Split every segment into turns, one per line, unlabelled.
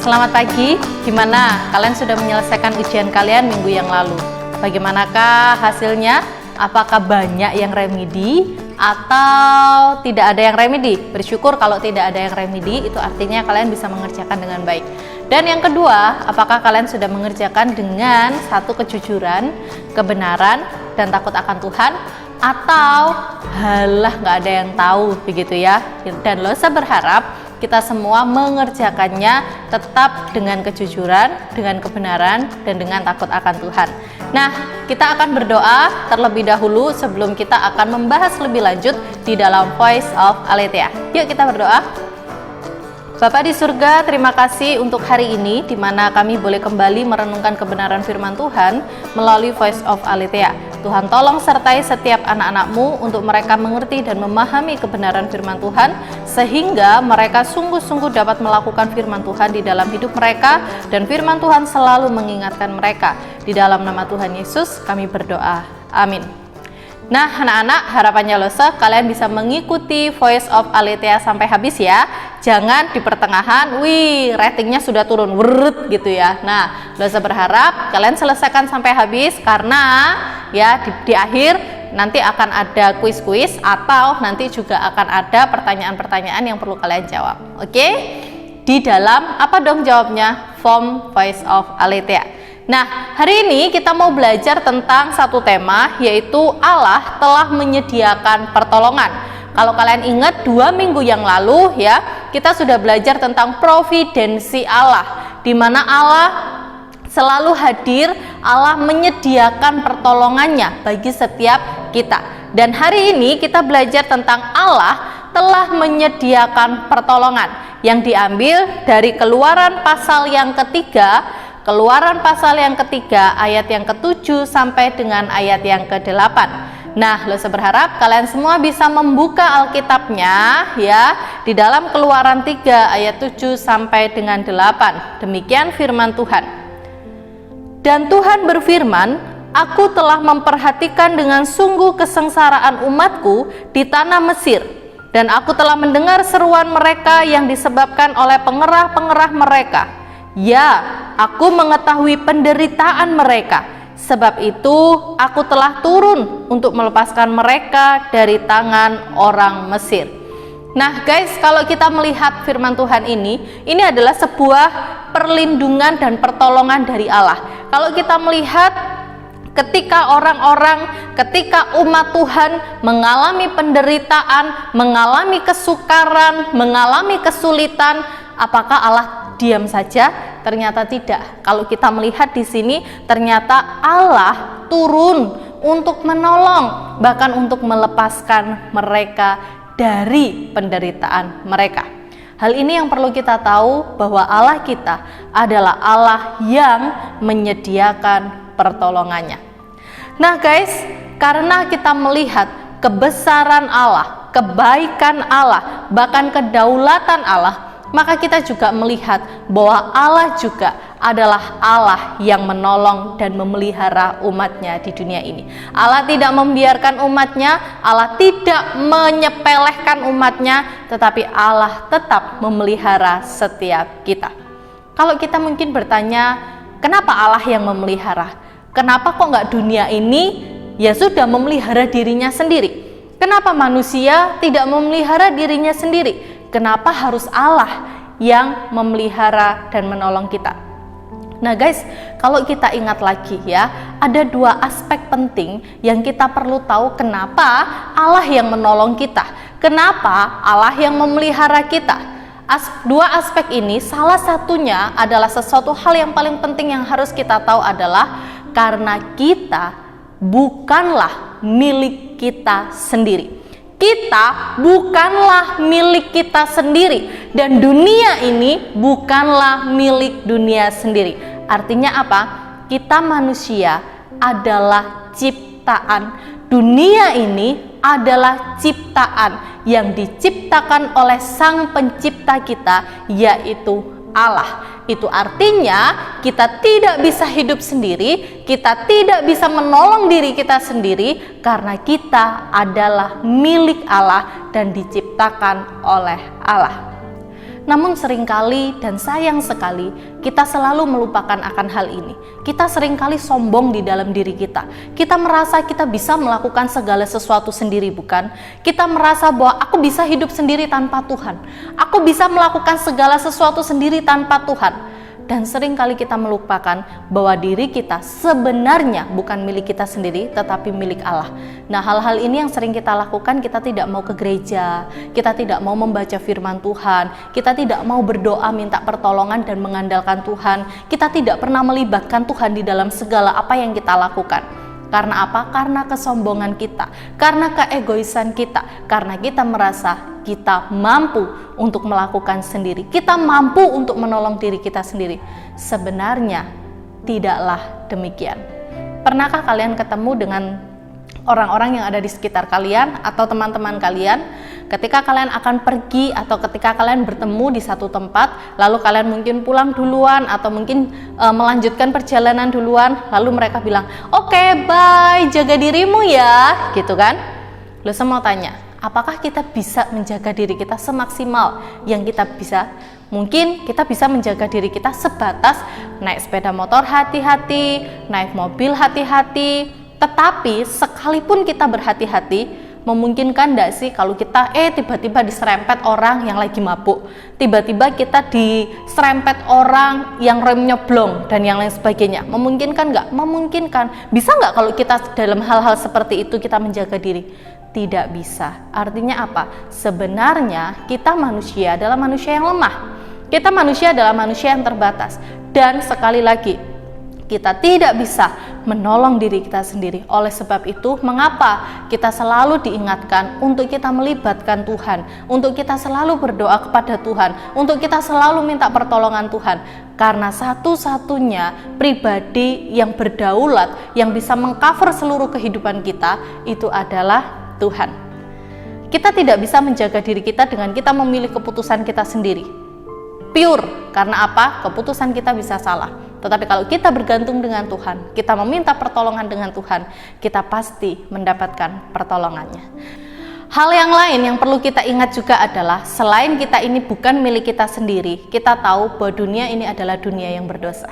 Selamat pagi, gimana? Kalian sudah menyelesaikan ujian kalian minggu yang lalu? Bagaimanakah hasilnya? Apakah banyak yang remedi atau tidak ada yang remedi? Bersyukur kalau tidak ada yang remedi, itu artinya kalian bisa mengerjakan dengan baik. Dan yang kedua, apakah kalian sudah mengerjakan dengan satu kejujuran, kebenaran, dan takut akan Tuhan? Atau halah nggak ada yang tahu begitu ya? Dan Losa berharap kita semua mengerjakannya tetap dengan kejujuran, dengan kebenaran, dan dengan takut akan Tuhan. Nah, kita akan berdoa terlebih dahulu sebelum kita akan membahas lebih lanjut di dalam Voice of Aletheia. Yuk kita berdoa. Bapa di surga, terima kasih untuk hari ini di mana kami boleh kembali merenungkan kebenaran firman Tuhan melalui Voice of Aletheia. Tuhan tolong sertai setiap anak-anak-Mu untuk mereka mengerti dan memahami kebenaran firman Tuhan sehingga mereka sungguh-sungguh dapat melakukan firman Tuhan di dalam hidup mereka dan firman Tuhan selalu mengingatkan mereka. Di dalam nama Tuhan Yesus kami berdoa. Amin. Nah anak-anak, harapannya Losa kalian bisa mengikuti Voice of Aletheia sampai habis ya. Jangan di pertengahan, ratingnya sudah turun, gitu ya. Nah, Losa berharap kalian selesaikan sampai habis karena ya di akhir nanti akan ada kuis-kuis atau nanti juga akan ada pertanyaan-pertanyaan yang perlu kalian jawab. Oke? Di dalam apa dong jawabnya? Form Voice of Aletheia. Nah, hari ini kita mau belajar tentang satu tema, yaitu Allah telah menyediakan pertolongan. Kalau kalian ingat 2 minggu yang lalu ya, kita sudah belajar tentang providensi Allah, di mana Allah selalu hadir, Allah menyediakan pertolongannya bagi setiap kita. Dan hari ini kita belajar tentang Allah telah menyediakan pertolongan yang diambil dari Keluaran pasal yang ketiga, ayat yang ke-7 sampai dengan ayat yang ke-8. Nah, Losa berharap kalian semua bisa membuka Alkitabnya ya di dalam Keluaran 3 ayat 7 sampai dengan 8. Demikian firman Tuhan. Dan Tuhan berfirman, "Aku telah memperhatikan dengan sungguh kesengsaraan umatku di tanah Mesir, dan aku telah mendengar seruan mereka yang disebabkan oleh pengerah-pengerah mereka. Ya, aku mengetahui penderitaan mereka. Sebab itu aku telah turun untuk melepaskan mereka dari tangan orang Mesir." Nah guys, kalau kita melihat firman Tuhan ini adalah sebuah perlindungan dan pertolongan dari Allah. Kalau kita melihat ketika umat Tuhan mengalami penderitaan, mengalami kesukaran, mengalami kesulitan, apakah Allah diam saja? Ternyata tidak. Kalau kita melihat di sini, ternyata Allah turun untuk menolong, bahkan untuk melepaskan mereka dari penderitaan mereka. Hal ini yang perlu kita tahu, bahwa Allah kita adalah Allah yang menyediakan pertolongannya. Nah guys, karena kita melihat kebesaran Allah, kebaikan Allah, bahkan kedaulatan Allah, maka kita juga melihat bahwa Allah juga adalah Allah yang menolong dan memelihara umatnya di dunia ini. Allah tidak membiarkan umatnya, Allah tidak menyepelekan umatnya, tetapi Allah tetap memelihara setiap kita. Kalau kita mungkin bertanya, kenapa Allah yang memelihara? Kenapa kok nggak dunia ini ya sudah memelihara dirinya sendiri? Kenapa manusia tidak memelihara dirinya sendiri? Kenapa harus Allah yang memelihara dan menolong kita? Nah guys, kalau kita ingat lagi ya, ada 2 aspek penting yang kita perlu tahu kenapa Allah yang menolong kita, kenapa Allah yang memelihara kita. 2 aspek ini, salah satunya adalah sesuatu hal yang paling penting yang harus kita tahu adalah karena kita bukanlah milik kita sendiri. Kita bukanlah milik kita sendiri, dan dunia ini bukanlah milik dunia sendiri. Artinya apa? Kita manusia adalah ciptaan. Dunia ini adalah ciptaan yang diciptakan oleh Sang Pencipta kita, yaitu Allah. Itu artinya kita tidak bisa hidup sendiri, kita tidak bisa menolong diri kita sendiri, karena kita adalah milik Allah dan diciptakan oleh Allah. Namun seringkali dan sayang sekali kita selalu melupakan akan hal ini. Kita seringkali sombong di dalam diri kita. Kita merasa kita bisa melakukan segala sesuatu sendiri, bukan? Kita merasa bahwa aku bisa hidup sendiri tanpa Tuhan. Aku bisa melakukan segala sesuatu sendiri tanpa Tuhan. Dan seringkali kita melupakan bahwa diri kita sebenarnya bukan milik kita sendiri, tetapi milik Allah. Nah, hal-hal ini yang sering kita lakukan, kita tidak mau ke gereja, kita tidak mau membaca firman Tuhan, kita tidak mau berdoa minta pertolongan dan mengandalkan Tuhan, kita tidak pernah melibatkan Tuhan di dalam segala apa yang kita lakukan. Karena apa? Karena kesombongan kita, karena keegoisan kita, karena kita merasa kita mampu untuk melakukan sendiri, kita mampu untuk menolong diri kita sendiri. Sebenarnya tidaklah demikian. Pernahkah kalian ketemu dengan orang-orang yang ada di sekitar kalian atau teman-teman kalian? Ketika kalian akan pergi atau ketika kalian bertemu di satu tempat, lalu kalian mungkin pulang duluan atau mungkin melanjutkan perjalanan duluan, lalu mereka bilang, "Oke, bye, jaga dirimu ya," gitu kan? Lo semua tanya, apakah kita bisa menjaga diri kita semaksimal yang kita bisa? Mungkin kita bisa menjaga diri kita sebatas naik sepeda motor hati-hati, naik mobil hati-hati, tetapi sekalipun kita berhati-hati, memungkinkan enggak sih kalau kita tiba-tiba diserempet orang yang lagi mabuk, tiba-tiba kita diserempet orang yang remnya blong dan yang lain sebagainya? Memungkinkan enggak? Memungkinkan. Bisa enggak kalau kita dalam hal-hal seperti itu kita menjaga diri? Tidak bisa. Artinya apa? Sebenarnya kita manusia adalah manusia yang lemah. Kita manusia adalah manusia yang terbatas. Dan sekali lagi, kita tidak bisa menolong diri kita sendiri. Oleh sebab itu, mengapa kita selalu diingatkan untuk kita melibatkan Tuhan, untuk kita selalu berdoa kepada Tuhan, untuk kita selalu minta pertolongan Tuhan? Karena satu-satunya pribadi yang berdaulat, yang bisa mengcover seluruh kehidupan kita, itu adalah Tuhan. Kita tidak bisa menjaga diri kita dengan kita memilih keputusan kita sendiri. Pure, karena apa? Keputusan kita bisa salah. Tetapi kalau kita bergantung dengan Tuhan, kita meminta pertolongan dengan Tuhan, kita pasti mendapatkan pertolongannya. Hal yang lain yang perlu kita ingat juga adalah, selain kita ini bukan milik kita sendiri, kita tahu bahwa dunia ini adalah dunia yang berdosa.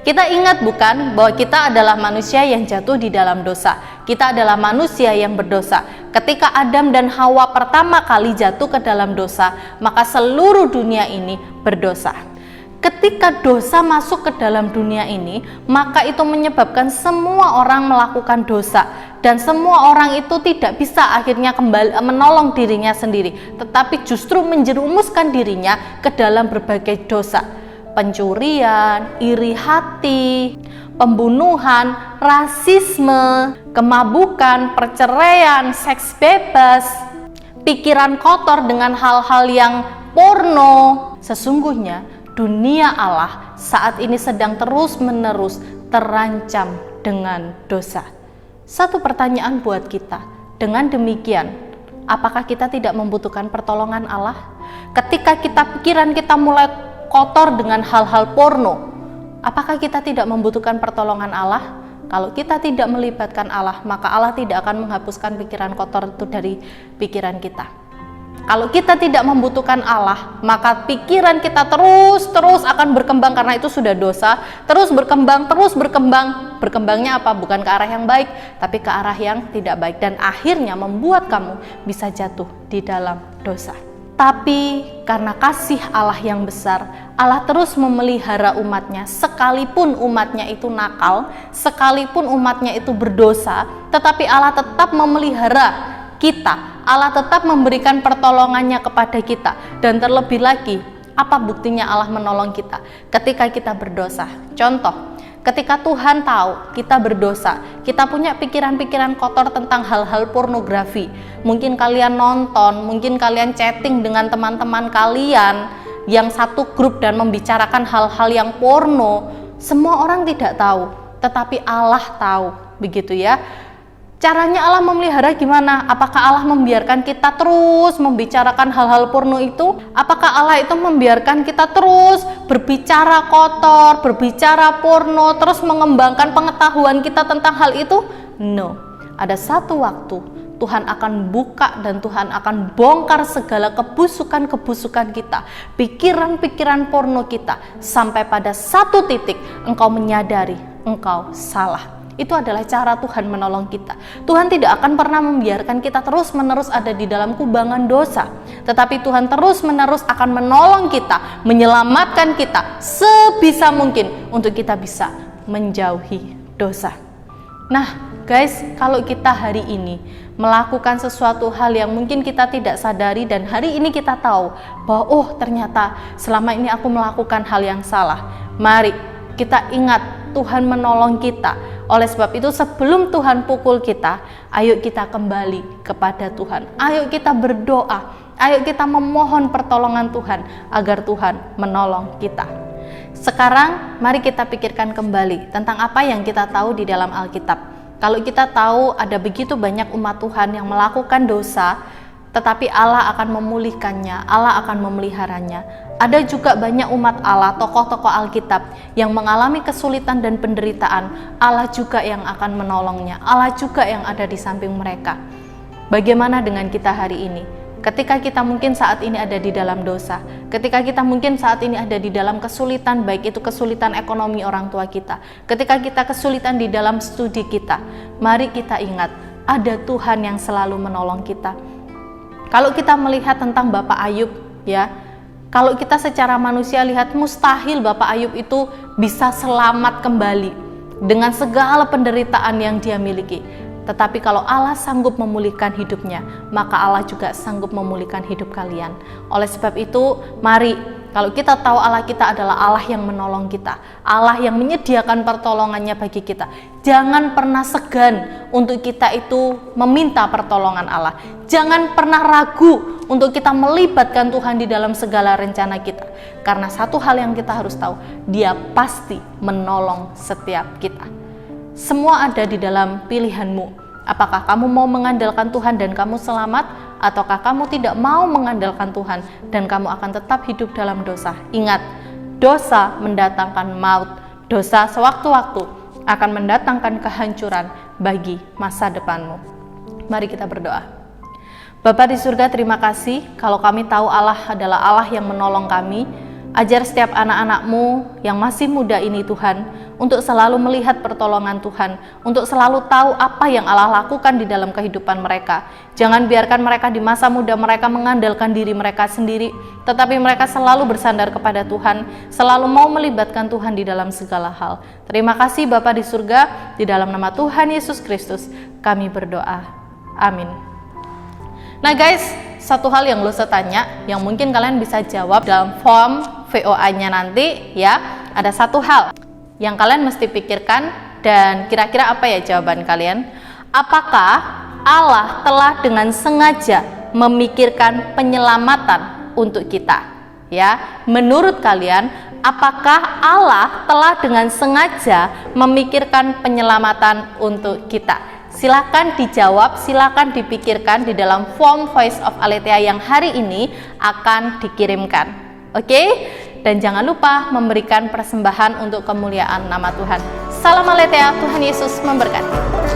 Kita ingat bukan bahwa kita adalah manusia yang jatuh di dalam dosa. Kita adalah manusia yang berdosa. Ketika Adam dan Hawa pertama kali jatuh ke dalam dosa, maka seluruh dunia ini berdosa. Ketika dosa masuk ke dalam dunia ini, maka itu menyebabkan semua orang melakukan dosa, dan semua orang itu tidak bisa akhirnya kembali menolong dirinya sendiri, tetapi justru menjerumuskan dirinya ke dalam berbagai dosa. Pencurian, iri hati, pembunuhan, rasisme, kemabukan, perceraian, seks bebas, pikiran kotor dengan hal-hal yang porno. Sesungguhnya dunia Allah saat ini sedang terus-menerus terancam dengan dosa. Satu pertanyaan buat kita, dengan demikian, apakah kita tidak membutuhkan pertolongan Allah? Ketika pikiran kita mulai kotor dengan hal-hal porno, apakah kita tidak membutuhkan pertolongan Allah? Kalau kita tidak melibatkan Allah, maka Allah tidak akan menghapuskan pikiran kotor itu dari pikiran kita. Kalau kita tidak membutuhkan Allah, maka pikiran kita terus akan berkembang, karena itu sudah dosa, terus berkembang. Berkembangnya apa? Bukan ke arah yang baik, tapi ke arah yang tidak baik, dan akhirnya membuat kamu bisa jatuh di dalam dosa. Tapi karena kasih Allah yang besar, Allah terus memelihara umatnya, sekalipun umatnya itu nakal, sekalipun umatnya itu berdosa, tetapi Allah tetap memelihara kita. Allah tetap memberikan pertolongannya kepada kita. Dan terlebih lagi, apa buktinya Allah menolong kita? Ketika kita berdosa. Contoh, ketika Tuhan tahu kita berdosa, kita punya pikiran-pikiran kotor tentang hal-hal pornografi. Mungkin kalian nonton, mungkin kalian chatting dengan teman-teman kalian yang satu grup dan membicarakan hal-hal yang porno. Semua orang tidak tahu, tetapi Allah tahu, begitu ya. Caranya Allah memelihara gimana? Apakah Allah membiarkan kita terus membicarakan hal-hal porno itu? Apakah Allah itu membiarkan kita terus berbicara kotor, berbicara porno, terus mengembangkan pengetahuan kita tentang hal itu? No. Ada satu waktu Tuhan akan buka dan Tuhan akan bongkar segala kebusukan-kebusukan kita, pikiran-pikiran porno kita, sampai pada satu titik engkau menyadari engkau salah. Itu adalah cara Tuhan menolong kita. Tuhan tidak akan pernah membiarkan kita terus-menerus ada di dalam kubangan dosa, tetapi Tuhan terus-menerus akan menolong kita, menyelamatkan kita sebisa mungkin untuk kita bisa menjauhi dosa. Nah guys, kalau kita hari ini melakukan sesuatu hal yang mungkin kita tidak sadari, dan hari ini kita tahu bahwa oh ternyata selama ini aku melakukan hal yang salah, mari kita ingat Tuhan menolong kita. Oleh sebab itu, sebelum Tuhan pukul kita, ayo kita kembali kepada Tuhan. Ayo kita berdoa, ayo kita memohon pertolongan Tuhan agar Tuhan menolong kita. Sekarang mari kita pikirkan kembali tentang apa yang kita tahu di dalam Alkitab. Kalau kita tahu ada begitu banyak umat Tuhan yang melakukan dosa, tetapi Allah akan memulihkannya, Allah akan memeliharanya. Ada juga banyak umat Allah, tokoh-tokoh Alkitab yang mengalami kesulitan dan penderitaan, Allah juga yang akan menolongnya, Allah juga yang ada di samping mereka. Bagaimana dengan kita hari ini? Ketika kita mungkin saat ini ada di dalam dosa, ketika kita mungkin saat ini ada di dalam kesulitan, baik itu kesulitan ekonomi orang tua kita, ketika kita kesulitan di dalam studi kita, mari kita ingat, ada Tuhan yang selalu menolong kita. Kalau kita melihat tentang Bapak Ayub, ya, kalau kita secara manusia lihat mustahil Bapak Ayub itu bisa selamat kembali dengan segala penderitaan yang dia miliki. Tetapi kalau Allah sanggup memulihkan hidupnya, maka Allah juga sanggup memulihkan hidup kalian. Oleh sebab itu, mari, kalau kita tahu Allah kita adalah Allah yang menolong kita, Allah yang menyediakan pertolongannya bagi kita, jangan pernah segan untuk kita itu meminta pertolongan Allah. Jangan pernah ragu untuk kita melibatkan Tuhan di dalam segala rencana kita. Karena satu hal yang kita harus tahu, Dia pasti menolong setiap kita. Semua ada di dalam pilihanmu. Apakah kamu mau mengandalkan Tuhan dan kamu selamat, ataukah kamu tidak mau mengandalkan Tuhan dan kamu akan tetap hidup dalam dosa? Ingat, dosa mendatangkan maut. Dosa sewaktu-waktu akan mendatangkan kehancuran bagi masa depanmu. Mari kita berdoa. Bapa di surga, terima kasih kalau kami tahu Allah adalah Allah yang menolong kami. Ajar setiap anak-anak-Mu yang masih muda ini Tuhan, untuk selalu melihat pertolongan Tuhan, untuk selalu tahu apa yang Allah lakukan di dalam kehidupan mereka. Jangan biarkan mereka di masa muda mereka mengandalkan diri mereka sendiri, tetapi mereka selalu bersandar kepada Tuhan, selalu mau melibatkan Tuhan di dalam segala hal. Terima kasih Bapa di surga, di dalam nama Tuhan Yesus Kristus kami berdoa. Amin. Nah guys, satu hal yang lo tanya, yang mungkin kalian bisa jawab dalam form VOA-nya nanti ya, ada satu hal yang kalian mesti pikirkan, dan kira-kira apa ya jawaban kalian? Apakah Allah telah dengan sengaja memikirkan penyelamatan untuk kita? Ya, menurut kalian, apakah Allah telah dengan sengaja memikirkan penyelamatan untuk kita? Silakan dijawab, silakan dipikirkan di dalam form Voice of Aletheia yang hari ini akan dikirimkan. Oke? Dan jangan lupa memberikan persembahan untuk kemuliaan nama Tuhan. Salam Aletheia, Tuhan Yesus memberkati.